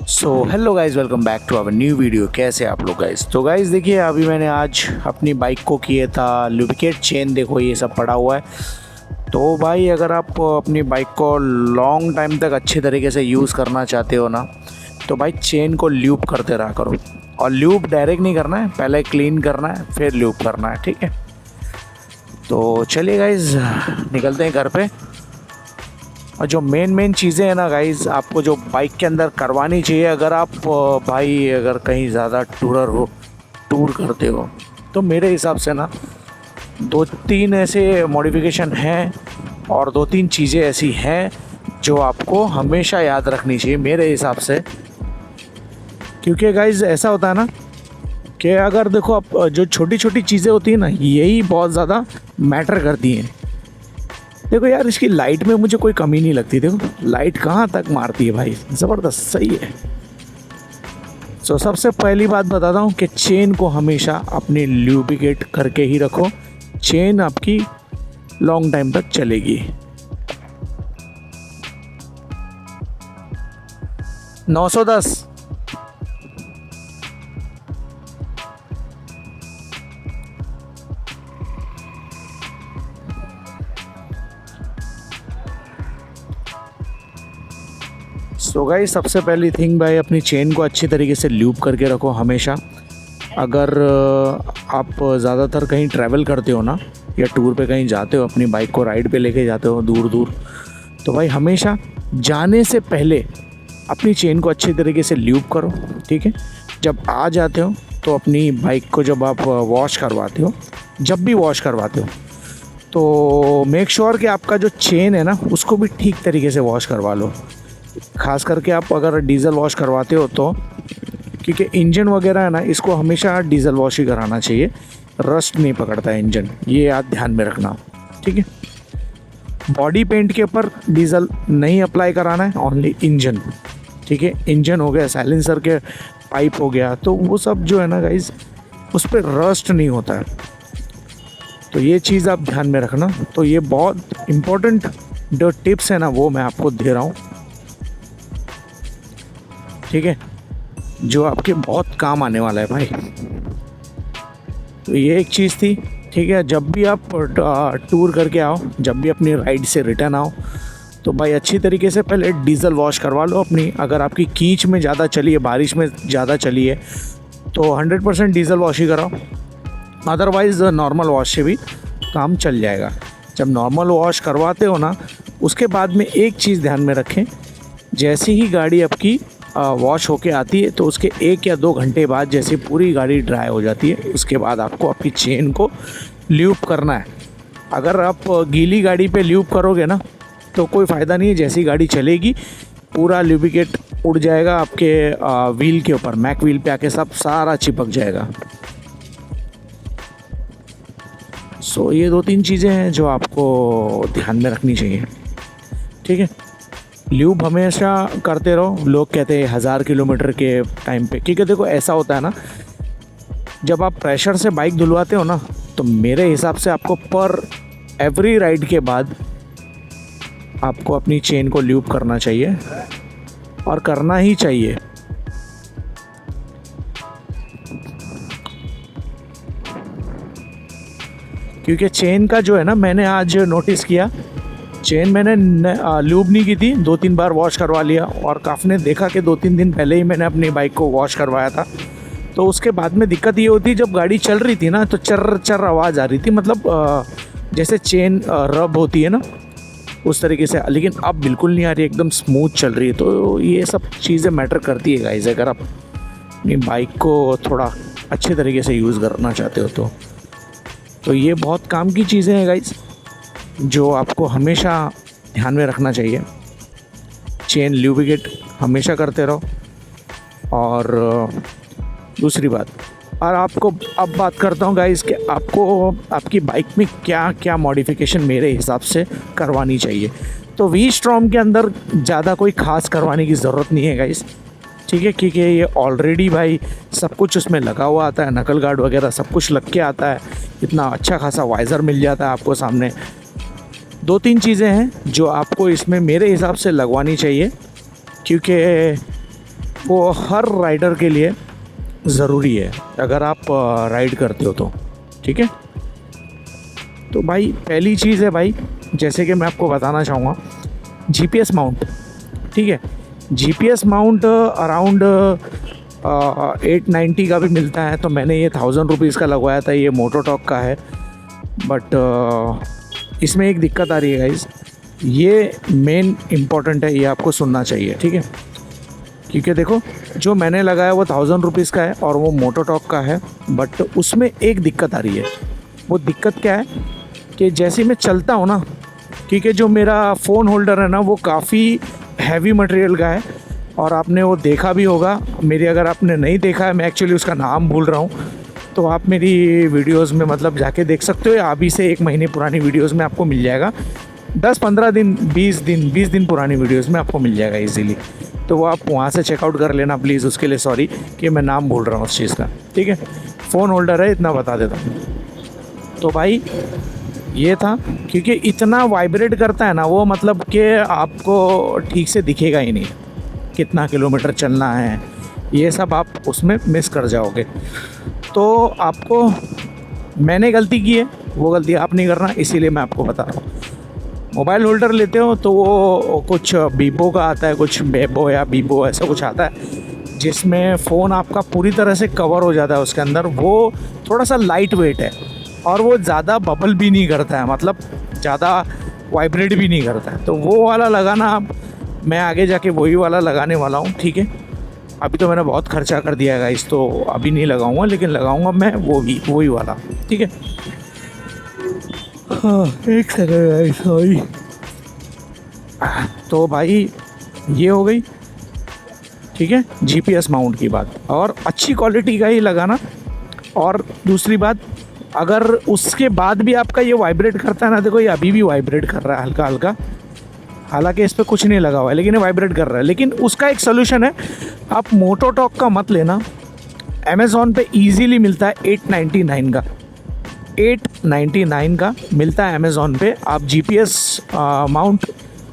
So hello guys, welcome back to our new video. कैसे आप लोग गाइज़? तो गाइज़ देखिए, अभी मैंने आज अपनी बाइक को किया था लुब्रिकेट। चेन देखो ये सब पड़ा हुआ है। तो भाई अगर आप अपनी बाइक को लॉन्ग टाइम तक अच्छे तरीके से यूज़ करना चाहते हो ना, तो भाई चेन को ल्यूब करते रहा करो। और ल्यूब डायरेक्ट नहीं करना है, पहले क्लीन करना है फिर ल्यूब करना है, ठीक है? तो चलिए गाइज़, निकलते हैं घर पे। और जो मेन चीज़ें हैं ना गाइज़, आपको जो बाइक के अंदर करवानी चाहिए, अगर आप भाई अगर कहीं ज़्यादा टूर करते हो, तो मेरे हिसाब से ना 2-3 ऐसे मॉडिफिकेशन हैं और 2-3 चीज़ें ऐसी हैं जो आपको हमेशा याद रखनी चाहिए मेरे हिसाब से। क्योंकि गाइज़ ऐसा होता है ना कि अगर देखो, आप जो छोटी छोटी चीज़ें होती हैं ना, यही बहुत ज़्यादा मैटर करती हैं। देखो यार, इसकी लाइट में मुझे कोई कमी नहीं लगती। देखो लाइट कहाँ तक मारती है भाई, ज़बरदस्त, सही है। सो सबसे पहली बात बताता हूँ कि चेन को हमेशा अपनी ल्यूब्रिकेट करके ही रखो। चेन आपकी लॉन्ग टाइम तक चलेगी। 910। सो गाइस, सबसे पहली थिंग भाई, अपनी चेन को अच्छी तरीके से ल्यूब करके रखो हमेशा। अगर आप ज़्यादातर कहीं ट्रैवल करते हो ना, या टूर पे कहीं जाते हो, अपनी बाइक को राइड पे लेके जाते हो दूर दूर, तो भाई हमेशा जाने से पहले अपनी चेन को अच्छी तरीके से ल्यूब करो, ठीक है? जब आ जाते हो तो अपनी बाइक को जब आप वॉश करवाते हो, जब भी वॉश करवाते हो, तो मेक श्योर कि आपका जो चेन है ना, उसको भी ठीक तरीके से वॉश करवा लो। ख़ास करके आप अगर डीज़ल वॉश करवाते हो तो, क्योंकि इंजन वगैरह है ना, इसको हमेशा डीज़ल वॉश ही कराना चाहिए। रस्ट नहीं पकड़ता है इंजन, ये आप ध्यान में रखना, ठीक है? बॉडी पेंट के ऊपर डीज़ल नहीं अप्लाई कराना है, ओनली इंजन, ठीक है? इंजन हो गया, साइलेंसर के पाइप हो गया, तो वो सब जो है ना गाइज़, उस पर रस्ट नहीं होता है। तो ये चीज़ आप ध्यान में रखना। तो ये बहुत इम्पोर्टेंट जो टिप्स है ना, वो मैं आपको दे रहा हूँ, ठीक है? जो आपके बहुत काम आने वाला है भाई। तो ये एक चीज़ थी, ठीक है? जब भी आप टूर करके आओ, जब भी अपनी राइड से रिटर्न आओ, तो भाई अच्छी तरीके से पहले डीज़ल वॉश करवा लो अपनी। अगर आपकी कीच में ज़्यादा चली है, बारिश में ज़्यादा चली है, तो 100% डीज़ल वॉश ही कराओ। अदरवाइज़ नॉर्मल वॉश से भी काम चल जाएगा। जब नॉर्मल वॉश करवाते हो ना, उसके बाद में एक चीज़ ध्यान में रखें, जैसे ही गाड़ी आपकी वॉश होके आती है, तो उसके 1 या 2 घंटे बाद जैसे पूरी गाड़ी ड्राई हो जाती है, उसके बाद आपको आपकी चेन को ल्यूब करना है। अगर आप गीली गाड़ी पे ल्यूब करोगे ना, तो कोई फ़ायदा नहीं है। जैसी गाड़ी चलेगी, पूरा लुब्रिकेट उड़ जाएगा आपके व्हील के ऊपर, मैक व्हील पे आके सब सारा चिपक जाएगा। सो ये 2-3 चीज़ें हैं जो आपको ध्यान में रखनी चाहिए, ठीक है? ल्यूब हमेशा करते रहो। लोग कहते हैं 1000 किलोमीटर के टाइम पे, क्योंकि देखो ऐसा होता है ना, जब आप प्रेशर से बाइक धुलवाते हो ना, तो मेरे हिसाब से आपको पर एवरी राइड के बाद आपको अपनी चेन को ल्यूब करना चाहिए, और करना ही चाहिए। क्योंकि चेन का जो है ना, मैंने आज नोटिस किया, चेन मैंने ल्यूब नहीं की थी, 2-3 बार वॉश करवा लिया, और काफ़ी ने देखा कि 2-3 दिन पहले ही मैंने अपनी बाइक को वॉश करवाया था। तो उसके बाद में दिक्कत ये होती, जब गाड़ी चल रही थी ना, तो चर्र चर्र आवाज़ आ रही थी, मतलब जैसे चेन रब होती है ना, उस तरीके से। लेकिन अब बिल्कुल नहीं आ रही, एकदम स्मूथ चल रही है। तो ये सब चीज़ें मैटर करती है गाइस, अगर आप अपनी बाइक को थोड़ा अच्छे तरीके से यूज़ करना चाहते हो तो ये बहुत काम की चीज़ें हैं गाइस, जो आपको हमेशा ध्यान में रखना चाहिए। चेन ल्यूब्रिकेट हमेशा करते रहो। और दूसरी बात, और आपको अब बात करता हूँ गाइस कि आपको आपकी बाइक में क्या क्या मॉडिफिकेशन मेरे हिसाब से करवानी चाहिए। तो वी स्ट्रॉम के अंदर ज़्यादा कोई ख़ास करवाने की ज़रूरत नहीं है गाइस, ठीक है? क्योंकि ये ऑलरेडी भाई सब कुछ उसमें लगा हुआ आता है, नकल गार्ड वगैरह सब कुछ लग के आता है। इतना अच्छा खासा वाइज़र मिल जाता है आपको सामने। 2-3 चीज़ें हैं जो आपको इसमें मेरे हिसाब से लगवानी चाहिए, क्योंकि वो हर राइडर के लिए ज़रूरी है अगर आप राइड करते हो तो, ठीक है। तो भाई पहली चीज़ है भाई, जैसे कि मैं आपको बताना चाहूँगा जीपीएस माउंट, ठीक है। जीपीएस माउंट अराउंड 890 का भी मिलता है, तो मैंने ये 1000 रुपीज़ का लगवाया था, ये मोटोटॉक का है। बट इसमें एक दिक्कत आ रही है गाइस, ये मेन इम्पॉर्टेंट है, ये आपको सुनना चाहिए, ठीक है। क्योंकि देखो जो मैंने लगाया वो 1000 रुपीज़ का है और वो मोटोटॉक का है, बट उसमें एक दिक्कत आ रही है। वो दिक्कत क्या है कि जैसे मैं चलता हूँ ना, क्योंकि जो मेरा फ़ोन होल्डर है ना वो काफ़ी हैवी मटेरियल का है, और आपने वो देखा भी होगा मेरी, अगर आपने नहीं देखा है, मैं एक्चुअली उसका नाम भूल रहा हूँ, तो आप मेरी वीडियोस में मतलब जाके देख सकते हो, या अभी से 1 महीने पुरानी वीडियोस में आपको मिल जाएगा, 10-15 दिन 20 दिन पुरानी वीडियोस में आपको मिल जाएगा इजीली। तो वो आप वहाँ से चेकआउट कर लेना प्लीज़, उसके लिए सॉरी कि मैं नाम भूल रहा हूँ उस चीज़ का, ठीक है। फ़ोन होल्डर है, इतना बता देता हूँ। तो भाई ये था, क्योंकि इतना वाइब्रेट करता है ना वो, मतलब कि आपको ठीक से दिखेगा ही नहीं कितना किलोमीटर चलना है, ये सब आप उसमें मिस कर जाओगे। तो आपको, मैंने गलती की है, वो गलती आप नहीं करना, इसीलिए मैं आपको बता रहा हूँ। मोबाइल होल्डर लेते हो तो वो कुछ बीबो का आता है, कुछ बेबो या बीबो ऐसा कुछ आता है, जिसमें फ़ोन आपका पूरी तरह से कवर हो जाता है उसके अंदर। वो थोड़ा सा लाइट वेट है और वो ज़्यादा बबल भी नहीं करता है, मतलब ज़्यादा वाइब्रेट भी नहीं करता है। तो वो वाला लगाना आप, मैं आगे जाके वही वाला लगाने वाला हूँ, ठीक है। अभी तो मैंने बहुत खर्चा कर दिया है इस, तो अभी नहीं लगाऊंगा, लेकिन लगाऊंगा मैं वही वाला, ठीक है। हाँ, एक सेकंड सॉरी। तो भाई ये हो गई, ठीक है, जीपीएस माउंट की बात, और अच्छी क्वालिटी का ही लगाना। और दूसरी बात, अगर उसके बाद भी आपका ये वाइब्रेट करता है ना, देखो ये अभी भी वाइब्रेट कर रहा है हल्का हल्का, हालांकि इस पर कुछ नहीं लगा हुआ है, लेकिन ये वाइब्रेट कर रहा है। लेकिन उसका एक सोल्यूशन है, आप मोटोटॉक का मत लेना, अमेज़ॉन पे इजीली मिलता है 899 का, 899 का मिलता है अमेज़ॉन पे। आप जीपीएस माउंट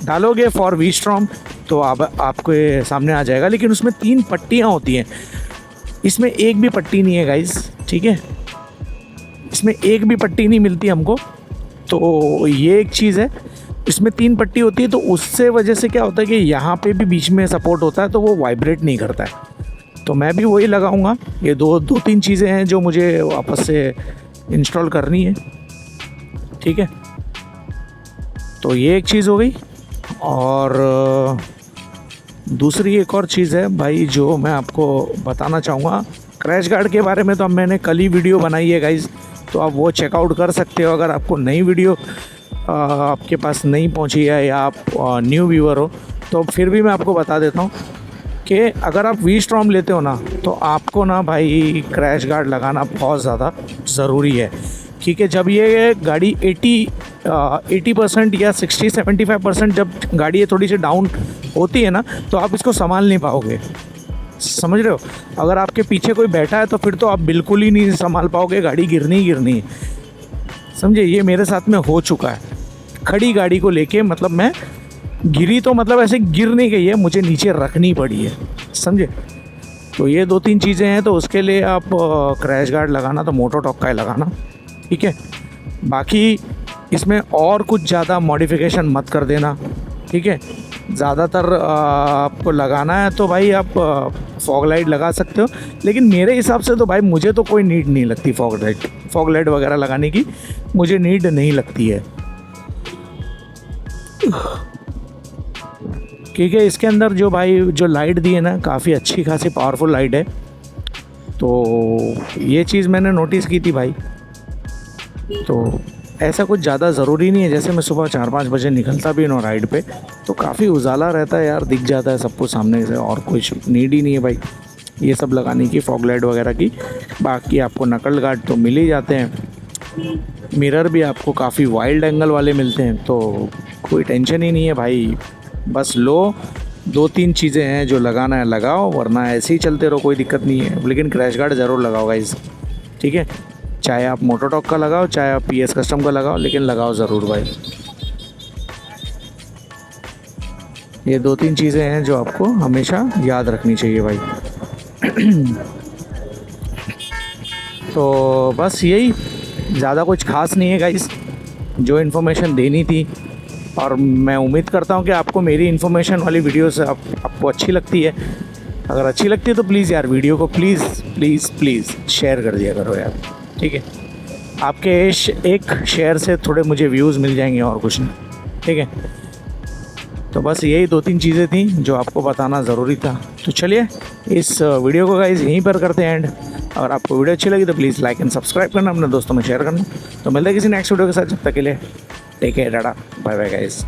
डालोगे फॉर वी स्ट्रॉम तो आपके सामने आ जाएगा, लेकिन उसमें 3 पट्टियाँ होती हैं, इसमें एक भी पट्टी नहीं है गाइस, ठीक है। इसमें एक भी पट्टी नहीं मिलती हमको, तो ये एक चीज़ है। इसमें 3 पट्टी होती है, तो उससे वजह से क्या होता है कि यहाँ पे भी बीच में सपोर्ट होता है, तो वो वाइब्रेट नहीं करता है। तो मैं भी वही लगाऊंगा। ये दो 3 चीज़ें हैं जो मुझे वापस से इंस्टॉल करनी है, ठीक है। तो ये एक चीज़ हो गई। और दूसरी एक और चीज़ है भाई जो मैं आपको बताना चाहूँगा, क्रैश गार्ड के बारे में तो मैंने कल ही वीडियो बनाई है गाइज़, तो आप वो चेकआउट कर सकते हो। अगर आपको नई वीडियो आपके पास नहीं पहुंची है या आप न्यू व्यूअर हो, तो फिर भी मैं आपको बता देता हूं कि अगर आप वी स्ट्रॉम लेते हो ना, तो आपको ना भाई क्रैश गार्ड लगाना बहुत ज़्यादा ज़रूरी है। क्योंकि जब ये गाड़ी 80% या 60-75% जब गाड़ी ये थोड़ी सी डाउन होती है ना, तो आप इसको संभाल नहीं पाओगे, समझ रहे हो। अगर आपके पीछे कोई बैठा है तो फिर तो आप बिल्कुल ही नहीं संभाल पाओगे, गाड़ी गिरनी ही गिरनी है, समझे। ये मेरे साथ में हो चुका है, खड़ी गाड़ी को लेके, मतलब मैं गिरी तो मतलब ऐसे गिर नहीं गई है, मुझे नीचे रखनी पड़ी है, समझे। तो ये 2-3 चीज़ें हैं, तो उसके लिए आप क्रैश गार्ड लगाना तो मोटोटॉक का ही लगाना, ठीक है। बाकी इसमें और कुछ ज़्यादा मॉडिफिकेशन मत कर देना, ठीक है। ज़्यादातर आपको लगाना है तो भाई आप फॉग लाइट लगा सकते हो, लेकिन मेरे हिसाब से तो भाई मुझे तो कोई नीड नहीं लगती फॉग लाइट वगैरह लगाने की, मुझे नीड नहीं लगती है। क्योंकि इसके अंदर जो भाई जो लाइट दी है ना, काफ़ी अच्छी खासी पावरफुल लाइट है। तो ये चीज़ मैंने नोटिस की थी भाई। तो ऐसा कुछ ज़्यादा ज़रूरी नहीं है, जैसे मैं सुबह 4-5 बजे निकलता भी ना राइड पे, तो काफ़ी उजाला रहता है यार, दिख जाता है सब कुछ सामने से, और कुछ नीड ही नहीं है भाई ये सब लगाने की, फॉग लाइट वगैरह की। बाकी आपको नकल गार्ड तो मिल ही जाते हैं, मिरर भी आपको काफ़ी वाइल्ड एंगल वाले मिलते हैं, तो कोई टेंशन ही नहीं है भाई। बस लो, 2-3 चीज़ें हैं जो लगाना है लगाओ, वरना ऐसे ही चलते रहो, कोई दिक्कत नहीं है। लेकिन क्रैश गार्ड ज़रूर लगाओ गाइस, ठीक है। चाहे आप मोटोटॉक का लगाओ, चाहे आप पीएस कस्टम का लगाओ, लेकिन लगाओ ज़रूर भाई। ये 2-3 चीज़ें हैं जो आपको हमेशा याद रखनी चाहिए भाई। तो बस यही, ज़्यादा कुछ खास नहीं है गाइस, जो इन्फॉर्मेशन देनी थी। और मैं उम्मीद करता हूँ कि आपको मेरी इन्फॉर्मेशन वाली वीडियोस आपको अच्छी लगती है। अगर अच्छी लगती है तो प्लीज़ यार वीडियो को प्लीज़ शेयर कर दिया करो यार, ठीक है। आपके एक शेयर से थोड़े मुझे व्यूज़ मिल जाएंगे और कुछ नहीं, ठीक है। तो बस यही 2-3 चीज़ें थी जो आपको बताना ज़रूरी था। तो चलिए इस वीडियो को गाइस यहीं पर करते हैं एंड। अगर आपको वीडियो अच्छी लगी तो प्लीज़ लाइक एंड सब्सक्राइब करना, अपने दोस्तों में शेयर करना। तो मिलते हैं किसी नेक्स्ट वीडियो के साथ, जब तक के लिए take care, tata, bye bye guys.